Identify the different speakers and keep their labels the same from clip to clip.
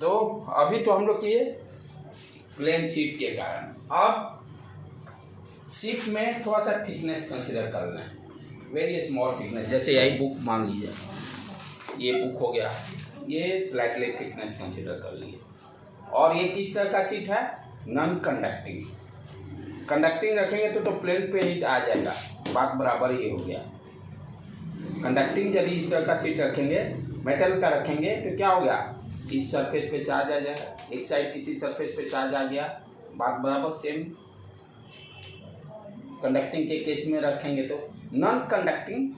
Speaker 1: तो अभी तो हम लोग किए प्लेन शीट के कारण, अब शीट में थोड़ा सा थिकनेस कंसिडर कर रहे हैं, वेरी स्मॉल थिकनेस। जैसे यही बुक मान लीजिए, ये बुक हो गया, ये स्लाइटली थिकनेस कंसिडर कर लीजिए। और ये किस तरह का शीट है? Non conducting. कंडक्टिंग रखेंगे तो प्लेन पे ही आ जाएगा, बात बराबर ही हो गया। कंडक्टिंग यदि इस तरह का शीट रखेंगे, मेटल का रखेंगे, तो क्या हो गया? इस सरफेस पे चार्ज आ जाएगा, एक साइड किसी सरफेस पे चार्ज आ गया, बात बराबर सेम। कंडक्टिंग के केस में रखेंगे तो नॉन कंडक्टिंग,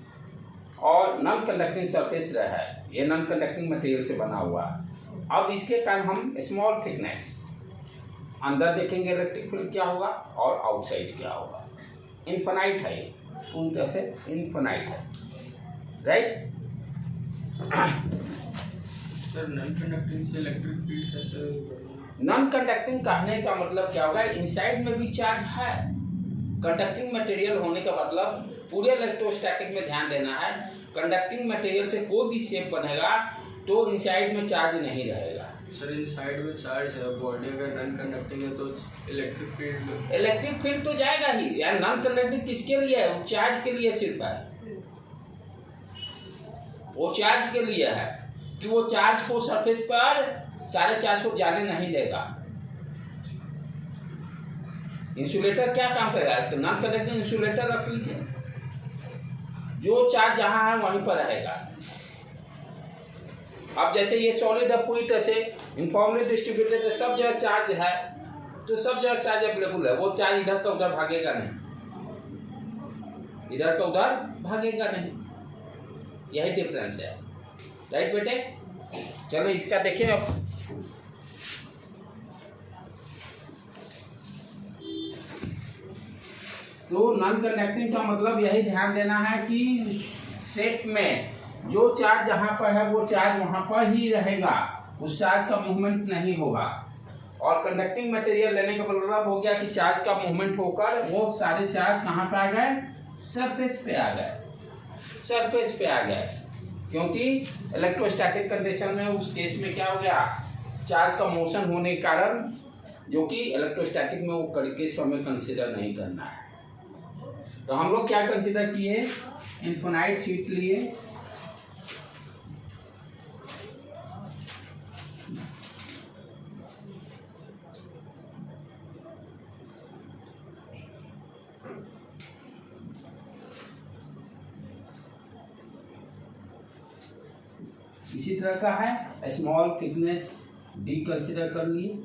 Speaker 1: और नॉन कंडक्टिंग सरफेस रहा है, ये नॉन कंडक्टिंग मटेरियल से बना हुआ है। अब इसके कारण हम स्मॉल थिकनेस, अंदर देखेंगे इलेक्ट्रिक फील्ड क्या होगा और आउटसाइड क्या होगा। इन्फिनाइट है ये, पूरी तरह से इन्फिनाइट है, राइट।
Speaker 2: सर नॉन कंडक्टिंग से इलेक्ट्रिक फील्ड कैसे?
Speaker 1: नॉन कंडक्टिंग कहने का मतलब क्या होगा? इनसाइड में भी चार्ज है। कंडक्टिंग मटेरियल होने का मतलब पूरे इलेक्ट्रोस्टैटिक में ध्यान देना है, कंडक्टिंग मटेरियल से कोई भी शेप बनेगा तो इनसाइड में चार्ज नहीं रहेगा।
Speaker 2: सर इनसाइड में चार्ज है, बॉडी अगर नॉन कंडक्टिंग है तो इलेक्ट्रिक फील्ड
Speaker 1: तो जाएगा ही यार। नॉन कंडक्टिंग किसके लिए है? वो चार्ज के लिए सिर्फ है, वो चार्ज के लिए है कि वो चार्ज को सरफेस पर सारे चार्ज को जाने नहीं देगा। इंसुलेटर क्या काम करेगा? तो नॉन कंडक्टिंग इंसुलेटर रख लीजिए, जो चार्ज जहां है वहीं पर रहेगा। अब जैसे ये सॉलिड है, पूरी तरह से यूनिफॉर्मली डिस्ट्रीब्यूटेड है, सब जगह चार्ज है, तो सब जगह चार्ज अवेलेबल है। वो चार्ज इधर का उधर भागेगा नहीं, इधर का उधर भागेगा नहीं, यही डिफरेंस है, राइट बेटे। चलो इसका देखें अब। तो नॉन कंडक्टिंग का मतलब यही ध्यान देना है कि सेट में जो चार्ज जहां पर है वो चार्ज वहां पर ही रहेगा, उस चार्ज का मूवमेंट नहीं होगा। और कंडक्टिंग मटेरियल लेने का मतलब हो गया कि चार्ज का मूवमेंट होकर वो सारे चार्ज कहां पे आ गए? सरफेस पे आ गए, सरफेस पे आ गए। क्योंकि इलेक्ट्रोस्टैटिक कंडीशन में उस केस में क्या हो गया? चार्ज का मोशन होने के कारण, जो कि इलेक्ट्रोस्टैटिक में वो केस हमें कंसिडर नहीं करना है। तो हम लोग क्या कंसिडर किए? इन्फिनाइट शीट लिए, इसी तरह का है। स्मॉल थिकनेस डी कंसिडर कर लिए,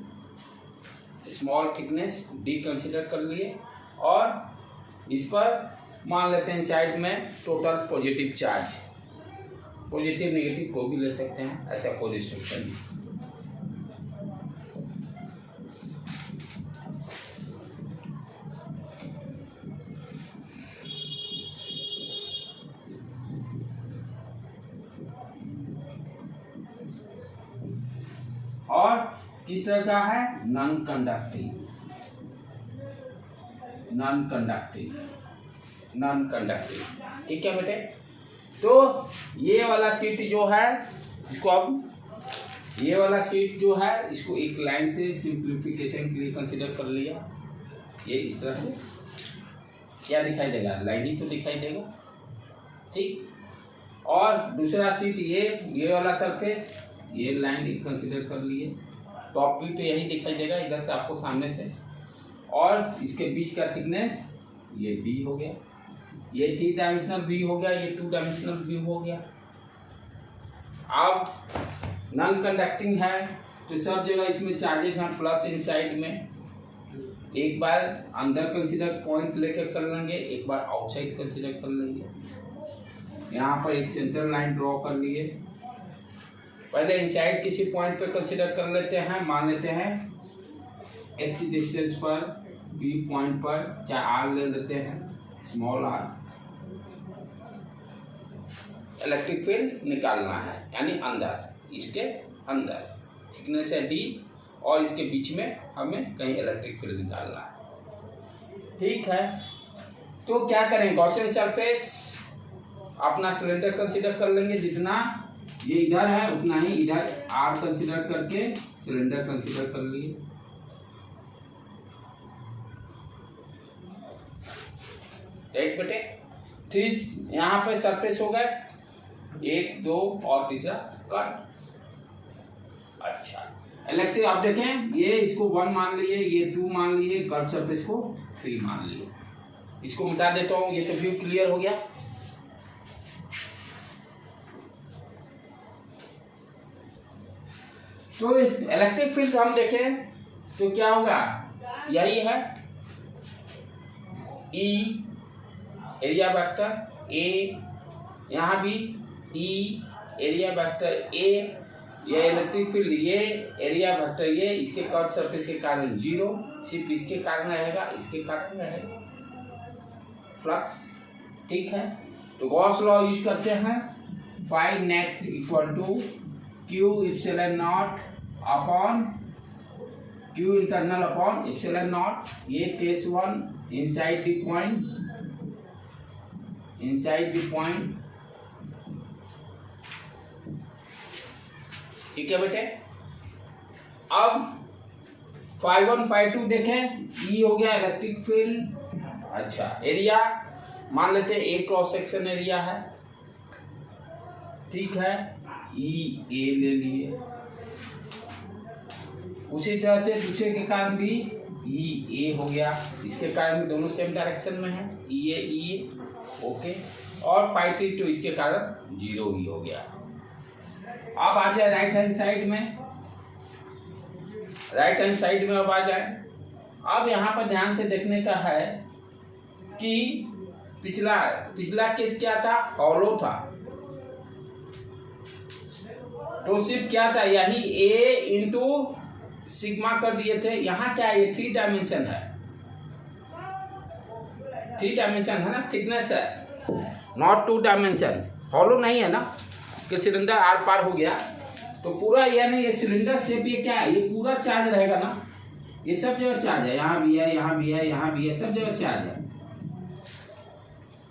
Speaker 1: स्मॉल थिकनेस डी कंसिडर कर लिए, और इस पर मान लेते हैं साइड में total positive charge, positive negative को भी ले सकते हैं, ऐसा कोई रिस्ट्रिक्शन नहीं। और किस तरह का है? Non conducting, non conducting, non conducting, ठीक है बेटे। तो ये वाला शीट जो है इसको, अब ये वाला शीट जो है इसको एक लाइन से सिंप्लीफिकेशन के लिए कंसिडर कर लिया। ये इस तरह से क्या दिखाई देगा? लाइन ही तो दिखाई देगा, ठीक। और दूसरा शीट ये वाला सरफेस, ये लाइन एक कंसिडर कर लिए, टॉप व्यू तो यही दिखाई देगा इधर से आपको सामने से, और इसके बीच का थिकनेस ये डी हो गया, ये 3 डायमेंशनल व्यू हो गया, ये 2 डायमेंशनल व्यू हो गया। अब नॉन कंडक्टिंग है तो सब जगह इसमें चार्जेस हैं प्लस इनसाइड में। एक बार अंदर कंसिडर पॉइंट लेकर कर लेंगे, एक बार आउटसाइड कंसिडर कर लेंगे। यहाँ पर एक सेंटर लाइन ड्रॉ कर लिए। पहले इनसाइड किसी पॉइंट पे कंसिडर कर लेते हैं, मान लेते हैं x डिस्टेंस पर बी पॉइंट पर, चाहे आर ले लेते हैं, स्मॉल आर। इलेक्ट्रिक फील्ड निकालना है, यानी अंदर, इसके अंदर थिकनेस है डी, और इसके बीच में हमें कहीं इलेक्ट्रिक फील्ड निकालना है, ठीक है। तो क्या करें? गॉसियन सरफेस अपना सिलेंडर कंसीडर कर लेंगे जितना ये इधर है उतना ही, इधर आर कंसिडर करके सिलेंडर कंसिडर कर लिए। राइट बेटे, 3 यहाँ पे सरफेस हो गए, 1 2 और तीसरा कट। अच्छा इलेक्ट्रिक, आप देखें ये इसको 1 मान लिए, ये 2 मान लिए, कर्व सरफेस को 3 मान लिए। इसको मिटा देता हूँ, ये तो व्यू क्लियर हो गया। तो इलेक्ट्रिक फील्ड हम देखें तो क्या होगा, यही है E एरिया वेक्टर A, यहाँ भी E एरिया वेक्टर A, ये इलेक्ट्रिक फील्ड, ये एरिया वेक्टर, ये इसके कर्व सरफेस के कारण 0, सिर्फ इसके कारण रहेगा, इसके कारण रहेगा फ्लक्स। ठीक है, तो गॉस लॉ यूज करते हैं, phi net equal to Q epsilon naught upon Q internal upon epsilon naught. ये case 1 inside the point, inside the point. ठीक है बेटे, अब फाई 1 फाई 2 देखें, E हो गया इलेक्ट्रिक फील्ड। अच्छा एरिया मान लेते हैं A क्रॉस सेक्शन एरिया है, ठीक है, EA ले लिए। उसी तरह से दूसरे के कारण भी EA हो गया, इसके कारण भी दोनों सेम डायरेक्शन में है, EA ओके। और फाई 3 2 इसके कारण 0 ही हो गया। अब आ जाए राइट हैंड साइड में, राइट हैंड साइड में अब आ जाए। अब यहाँ पर ध्यान से देखने का है कि पिछला केस क्या था, हॉलो था, तो सिर्फ क्या था, यही A इंटू सिग्मा कर दिए थे। यहाँ क्या है, ये 3 डायमेंशन है, 3 डायमेंशन है ना, थिकनेस है, नॉट 2 डायमेंशन। हॉलो नहीं है ना कि सिलेंडर आर पार हो गया, तो पूरा यानी ये सिलेंडर शेप, ये क्या है, ये पूरा चार्ज रहेगा ना, ये सब जगह चार्ज है, यहाँ भी है, यहाँ भी है, यहाँ भी है, सब जगह चार्ज है।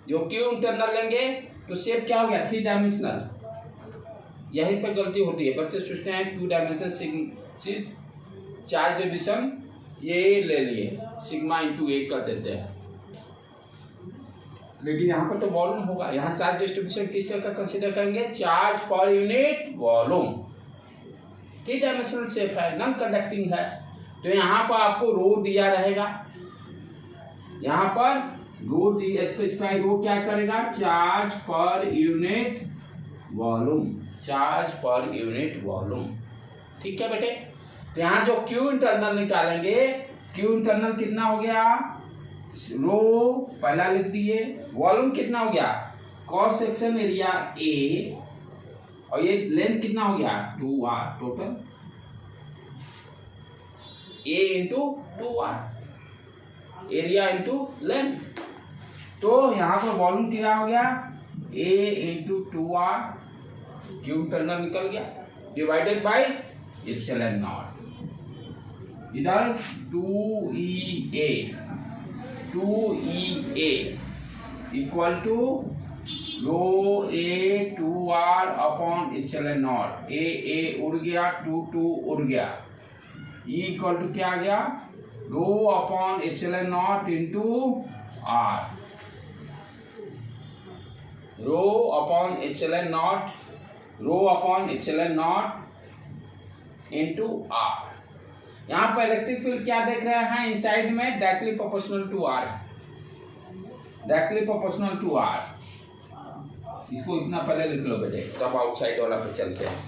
Speaker 1: जो क्यू इंटरनल लेंगे तो शेप क्या हो गया, 3 डायमेंशनल। यहीं पर गलती होती है, बच्चे सोचते हैं 2 डायमेंशन सिर्फ चार्ज डिविजन ये ले लिए, सिग्मा इंटू ए कर देते हैं, लेकिन यहाँ पर तो वॉल्यूम होगा। यहाँ चार्ज डिस्ट्रीब्यूशन किस तरह का कंसीडर करेंगे, charge per unit volume. 3 dimensional shape है, नॉन कंडक्टिंग है, तो यहाँ पर आपको रो दिया रहेगा, यहाँ पर रो स्पेसिफाई, रो क्या करेगा, charge per unit volume, charge per unit volume. ठीक है बेटे, तो यहाँ जो क्यू इंटरनल निकालेंगे, क्यू इंटरनल कितना हो गया, रो पहला लिख दिए, वॉल्यूम कितना हो गया, क्रॉस सेक्शन एरिया A, और ये लेंथ कितना हो गया 2r, total A into 2r, area into length. तो यहाँ पर वॉल्यूम क्या हो गया, A into 2r, Q internal निकल गया, डिवाइडेड बाई एप्सिलॉन नॉट, इधर 2EA equal to rho A 2r upon epsilon naught, A उड़ गया, 2 उड़ गया, E इक्वल टू क्या आ गया, रो upon epsilon not into r, row upon epsilon naught, row upon epsilon not into r। यहाँ पर electric field क्या देख रहे हैं, इनसाइड में directly proportional to r, directly proportional to r। इसको इतना पहले लिख लो बेटे, तब आउटसाइड वाला पे चलते हैं।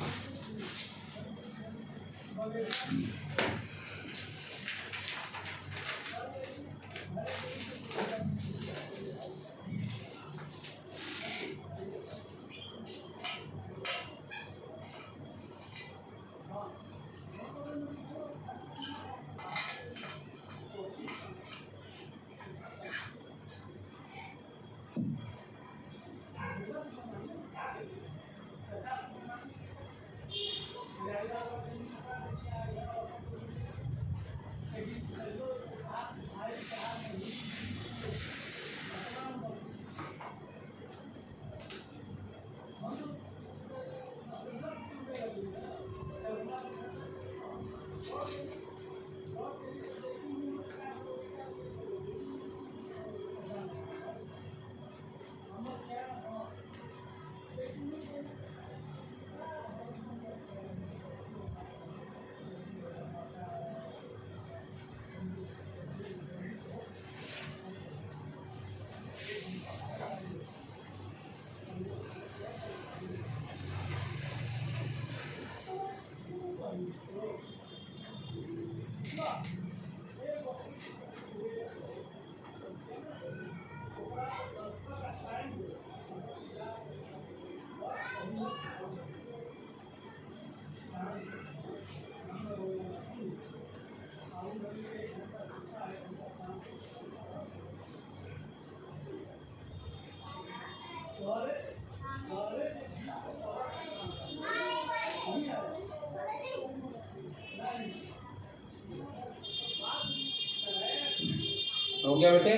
Speaker 1: हो गया बेटे।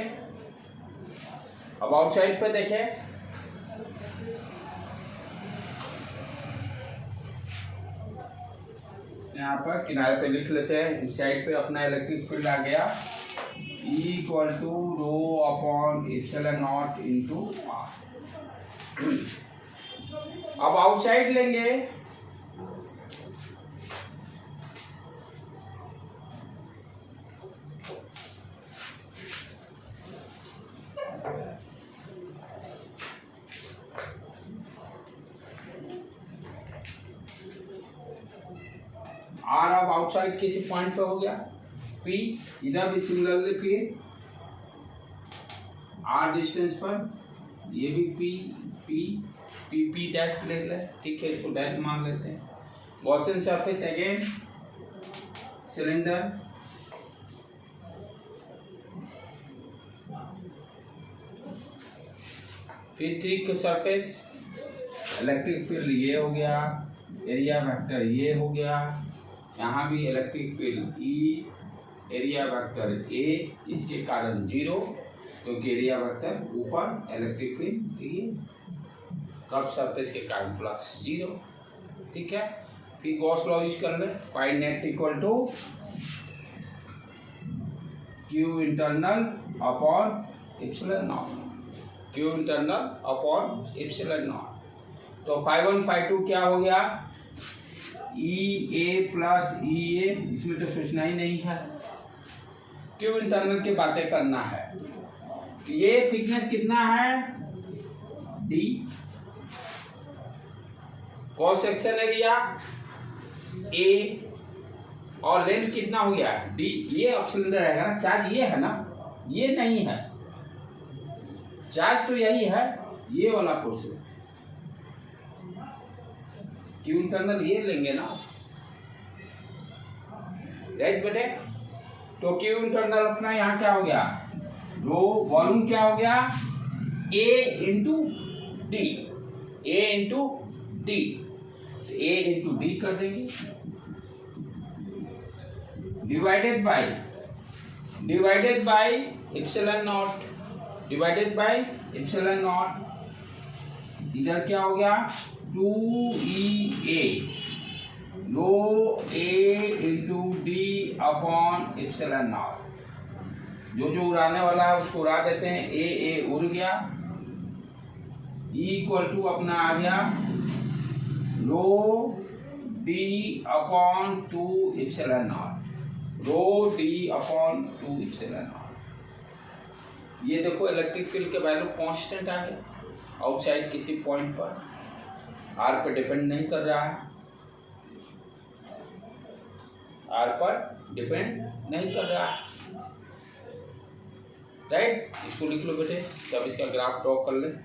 Speaker 1: अब आउटसाइड पे देखें, यहाँ पर किनारे पे लिख लेते हैं। इस साइड पे अपना इलेक्ट्रिक फील्ड आ गया equal to rho upon epsilon naught into r. अब आउटसाइड लेंगे, आर अब आउटसाइड किसी पॉइंट पे हो गया पी, इधर भी सिमिलरली पी, आर डिस्टेंस पर ये भी P P P P dash ले ले, ठीक है, इसको डैश मान लेते हैं। गॉसियन सरफेस अगेन सिलेंडर, फिर ट्रिक सरफेस, इलेक्ट्रिक फील्ड ये हो गया, एरिया वेक्टर ये हो गया, यहाँ भी electric field E, area vector A, इसके कारण 0 क्योंकि एरिया वेक्टर ऊपर, इलेक्ट्रिक फील्ड ये कर्व सरफेस के कारण प्लस 0, ठीक है। फिर गॉस लॉ यूज कर ले, pi net equal to Q internal upon epsilon naught, Q internal upon epsilon naught. तो phi1 phi2 क्या हो गया, ई ए प्लस ई ए, इसमें तो सोचना ही नहीं है, क्यू इंटरनल की बातें करना है। ये थिकनेस कितना है D, cross section area A, और लेंथ कितना हो गया डी। ये अब सिलेंडर रहेगा ना, चार्ज ये है ना, ये नहीं है, चार्ज तो यही है, ये वाला पोर्शन, क्यू इंटरनल ये लेंगे ना, राइट बेटे। तो क्यू इंटरनल अपना यहाँ क्या हो गया, रो वॉल्यूम क्या हो गया, A into D, A into D, A into D कर देंगे, divided by epsilon naught, divided by epsilon naught. इधर क्या हो गया 2EA, rho A into D upon epsilon naught. जो उड़ाने वाला है उसको उड़ा देते हैं, ए उड़ गया, इक्वल टू अपना आ गया rho D upon 2 epsilon naught, rho D upon 2 epsilon naught. ये देखो इलेक्ट्रिक फील्ड के वैल्यू कांस्टेंट आ गया आउटसाइड किसी पॉइंट पर, आर पर डिपेंड नहीं कर रहा है, आर पर डिपेंड नहीं कर रहा है, राइट। इसको लिख लो बेटे, तब इसका ग्राफ ड्रॉ कर ले।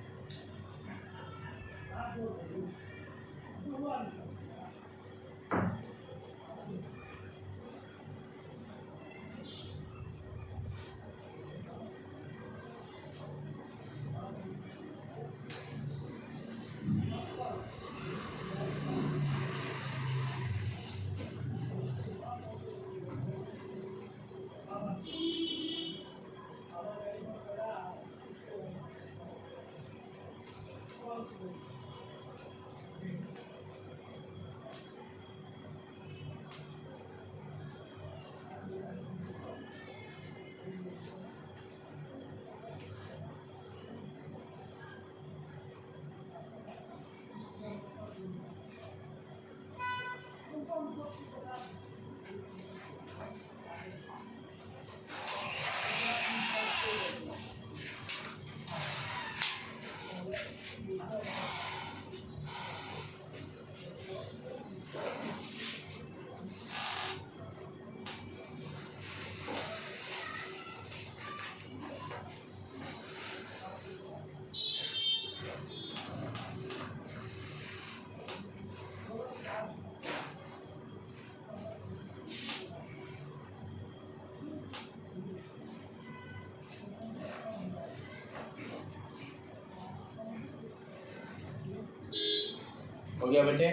Speaker 1: हो गया बेटे।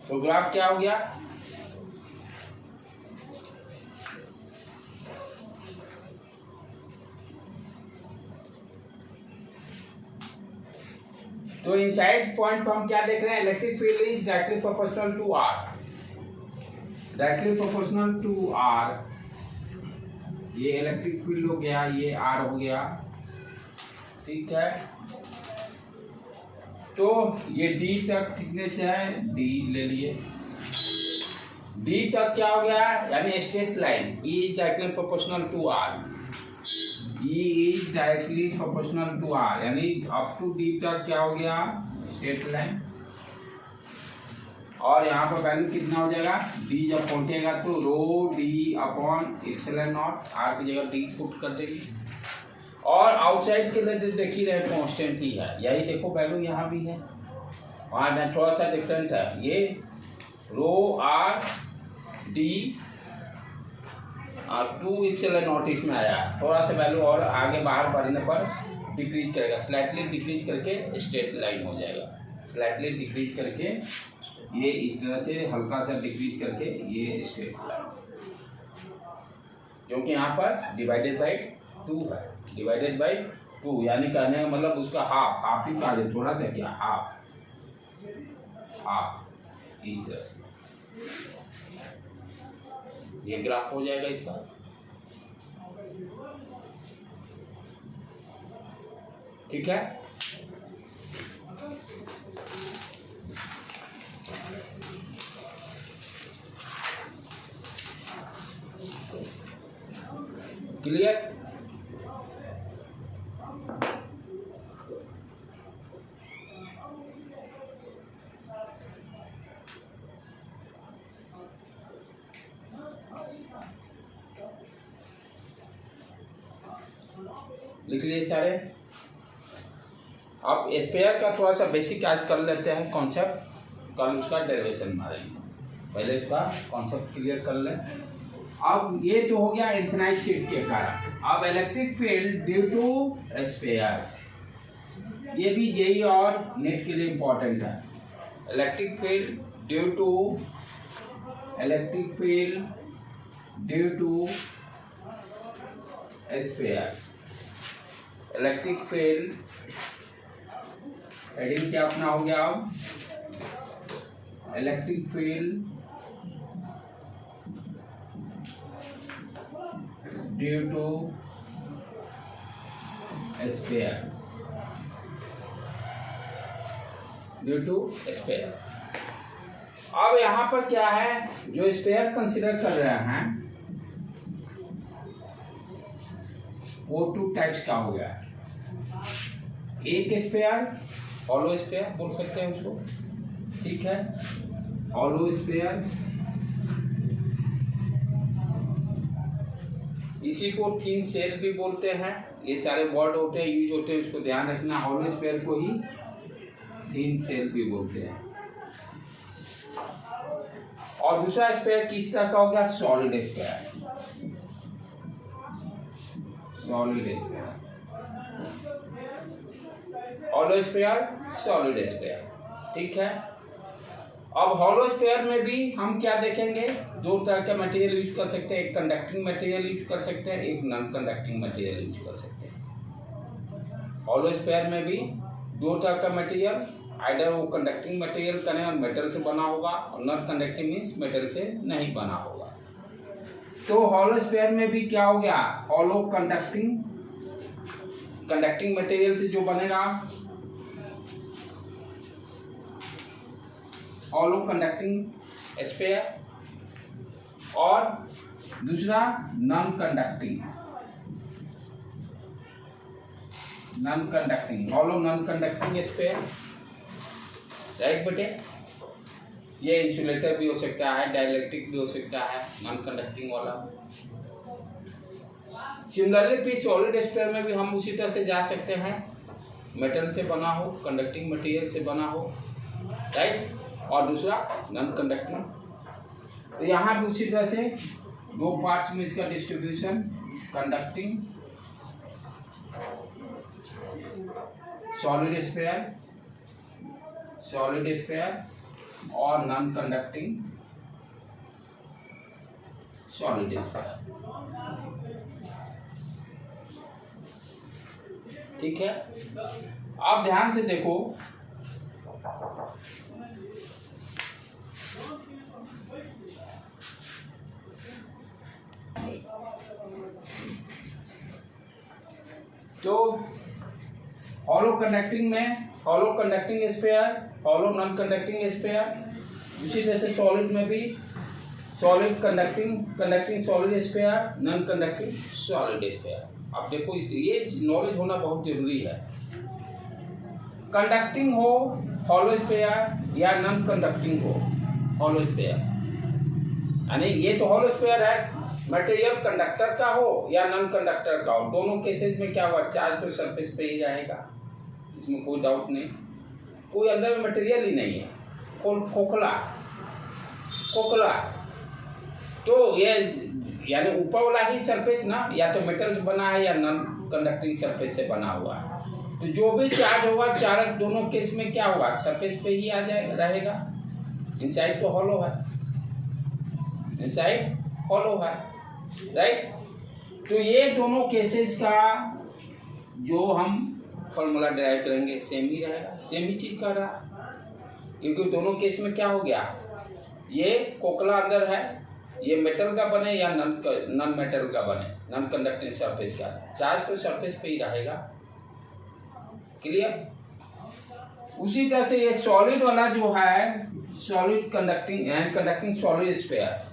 Speaker 1: तो ग्राफ क्या हो गया, तो इनसाइड पॉइंट पर हम क्या देख रहे हैं, electric field is directly proportional to r, directly proportional to r. ये इलेक्ट्रिक फील्ड हो गया, ये आर हो गया, ठीक है। तो ये डी तक थिकनेस है, डी ले लिए, डी तक क्या हो गया, यानी straight line E is directly proportional to r, E is directly proportional to r, यानी अप टू डी तक क्या हो गया, स्ट्रेट लाइन। और यहाँ पर वैल्यू कितना हो जाएगा, डी जब पहुंचेगा तो rho D upon epsilon naught, R की जगह डी पुट कर देगी। और आउटसाइड के लिए देख ही रहे कांस्टेंट ही है, यही देखो वैल्यू यहाँ भी है, वहाँ थोड़ा सा डिफरेंट है, ये रो आर डी 2 एप्सिलॉन नॉट इसमें आया है, थोड़ा सा वैल्यू और आगे बाहर बढ़ने पर डिक्रीज करेगा, स्लाइटली डिक्रीज करके स्ट्रेट लाइन हो जाएगा, स्लाइटली डिक्रीज करके ये इस तरह से हल्का सा डिक्रीज करके ये स्ट्रेट लाइन, क्योंकि यहाँ पर डिवाइडेड बाई 2 है, डिवाइडेड बाई 2 यानी कहने का मतलब उसका हाफ ही पा दे, थोड़ा सा क्या हाफ इस तरह से ये ग्राफ हो जाएगा इसका। ठीक है, क्लियर। लिख लिए सारे। अब स्पेयर का थोड़ा सा बेसिक आज कर लेते हैं कॉन्सेप्ट, कल उसका डेरिवेशन मारेंगे, पहले उसका कॉन्सेप्ट क्लियर कर लें। अब ये तो हो गया इन्फिनाइट शीट के कारण। अब electric field due to sphere, ये भी जेई और नेट के लिए इम्पोर्टेंट है। Electric field due to sphere, electric field heading क्या अपना हो गया, अब electric field due to sphere, अब यहां पर क्या है, जो स्पेयर कंसीडर कर रहे हैं वो 2 टाइप्स का हो गया। एक स्पेयर हॉलो स्पेयर बोल सकते हैं उसको, ठीक है, हॉलो स्पेयर, इसी को थिन सेल भी बोलते हैं। ये सारे वर्ड होते हैं, यूज होते हैं, उसको ध्यान रखना। हॉलो स्पेयर को ही थिन सेल भी बोलते हैं। और दूसरा स्पेयर किस तरह का हो गया, solid sphere, hollow sphere, solid sphere, ठीक है। अब हॉलो स्पेयर में भी हम क्या देखेंगे, 2 तरह का मटेरियल यूज कर सकते हैं, एक कंडक्टिंग मटेरियल यूज कर सकते हैं, एक नॉन कंडक्टिंग मटेरियल यूज कर सकते हैं। हॉलो स्पेयर में भी 2 तरह का मटेरियल, आइदर वो कंडक्टिंग मटेरियल करें और मेटल से बना होगा, और नॉन कंडक्टिंग मीन्स मेटल से नहीं बना होगा। तो हॉलो स्पेयर में भी क्या हो गया, हॉलो कंडक्टिंग मटेरियल से जो बनेगा, हॉलो कंडक्टिंग स्पेयर, और दूसरा non conducting, hollow non conducting sphere, right बेटे। ये इंसुलेटर भी हो सकता है, डाइलेक्ट्रिक भी हो सकता है, नॉन कंडक्टिंग वाला। सिमिलरली फिर सॉलिड स्पेयर में भी हम उसी तरह से जा सकते हैं, मेटल से बना हो, कंडक्टिंग मटेरियल से बना हो, राइट, और दूसरा नॉन कंडक्टिंग। तो यहाँ भी उसी तरह से 2 पार्ट्स में इसका डिस्ट्रीब्यूशन, कंडक्टिंग सॉलिड स्पेयर और नॉन कंडक्टिंग सॉलिड स्पेयर, ठीक है। आप ध्यान से देखो, तो हॉलो कंडक्टिंग में hollow conducting sphere, hollow non conducting sphere. उसी तरह से सॉलिड में भी solid conducting solid sphere, non conducting solid sphere. अब देखो ये नॉलेज होना बहुत जरूरी है। कंडक्टिंग हो हॉलो स्पेयर या नॉन कंडक्टिंग हो हॉलो स्पेयर, यानी ये तो हॉलो स्पेयर है, मटेरियल कंडक्टर का हो या नॉन कंडक्टर का हो, दोनों केसेस में क्या हुआ, चार्ज तो सरफेस पे ही रहेगा, इसमें कोई डाउट नहीं। कोई अंदर में मटेरियल ही नहीं है, खोखला तो ये यानी ऊपर वाला ही सरफेस ना या तो मेटल से बना है या नॉन कंडक्टिंग सरफेस से बना हुआ है। तो जो भी चार्ज होगा चार्ज दोनों केस में क्या हुआ, सरफेस पे ही आ जाए रहेगा। इनसाइड तो हॉलो है, इनसाइड हॉलो है, राइट। तो ये दोनों केसेस का जो हम फॉर्मूला डिराइव करेंगे सेम ही रहेगा, सेम ही चीज कर रहा, क्योंकि दोनों केस में क्या हो गया, ये कोकला अंदर है, ये मेटल का बने या नॉन मेटल का बने, नॉन कंडक्टिंग सरफेस का, चार्ज तो सरफेस पे ही रहेगा। क्लियर। उसी तरह से ये सॉलिड वाला जो है, solid conducting and conducting solid sphere.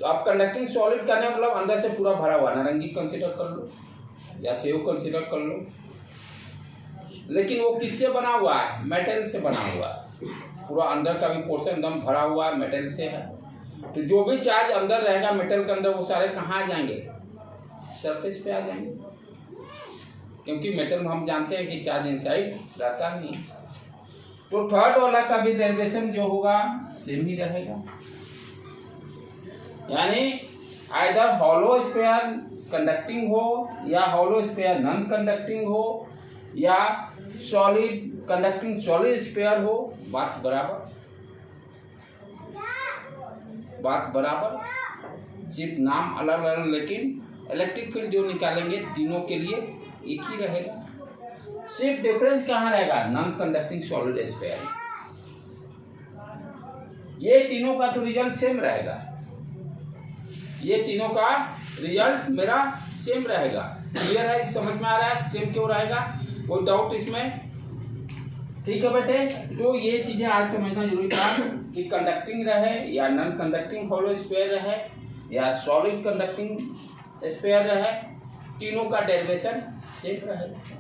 Speaker 1: आप कंडक्टिंग सॉलिड करने मतलब अंदर से पूरा भरा हुआ, नारंगी कंसीडर कर लो या सेव कंसीडर कर लो, लेकिन वो किससे बना हुआ है, मेटल से बना हुआ है, पूरा अंदर का भी पोर्शन एकदम भरा हुआ है, मेटल से है। तो जो भी चार्ज अंदर रहेगा मेटल के अंदर, वो सारे कहाँ आ जाएंगे, सरफेस पे आ जाएंगे, क्योंकि मेटल में हम जानते हैं कि चार्ज इनसाइड रहता नहीं। तो थर्ड वाला का भी डेरिवेशन जो होगा सेम ही रहेगा, यानी आइदर हॉलो स्पेयर कंडक्टिंग हो या हॉलो स्पेयर नॉन कंडक्टिंग हो या सॉलिड कंडक्टिंग सॉलिड स्पेयर हो, बात बराबर, सिर्फ नाम अलग अलग, लेकिन इलेक्ट्रिक फील्ड जो निकालेंगे तीनों के लिए एक ही रहेगा। सिर्फ डिफरेंस कहाँ रहेगा, नॉन कंडक्टिंग सॉलिड स्पेयर। ये तीनों का तो रिजल्ट सेम रहेगा, ये तीनों का रिजल्ट मेरा सेम रहेगा। क्लियर है, समझ में आ रहा है सेम क्यों रहेगा, कोई डाउट इसमें? ठीक है बेटे, तो ये चीजें आज समझना जरूरी था कि कंडक्टिंग रहे या नॉन कंडक्टिंग हॉलो स्पेयर रहे या सॉलिड कंडक्टिंग स्पेयर रहे, तीनों का डेरिवेशन सेम रहेगा।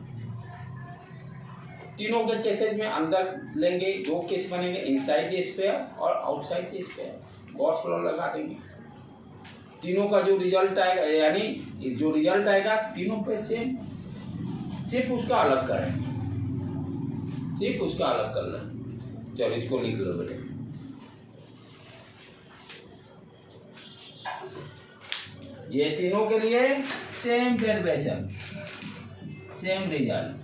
Speaker 1: तीनों के केसेस में अंदर लेंगे, दो केस बनेंगे, इनसाइड द स्पेयर और outside the sphere, Gauss law लगा देंगे। तीनों का जो रिजल्ट आएगा, यानी जो रिजल्ट आएगा तीनों पे सेम, सिर्फ उसका अलग करें, सिर्फ उसका अलग कर लें। चलो इसको लिख लो बेटे, ये तीनों के लिए सेम डेरिवेशन, सेम रिजल्ट,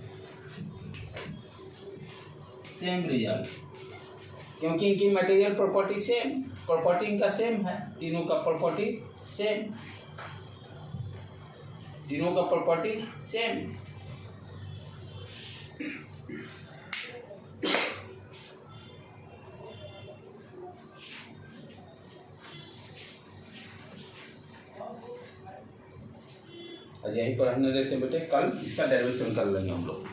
Speaker 1: क्योंकि इनकी मटेरियल प्रॉपर्टी सेम, प्रॉपर्टी इनका सेम है, तीनों का प्रॉपर्टी सेम, तीनों का प्रॉपर्टी सेम। यहीं पर रहने देते बेटे, कल इसका डेरिवेशन कर लेंगे हम लोग।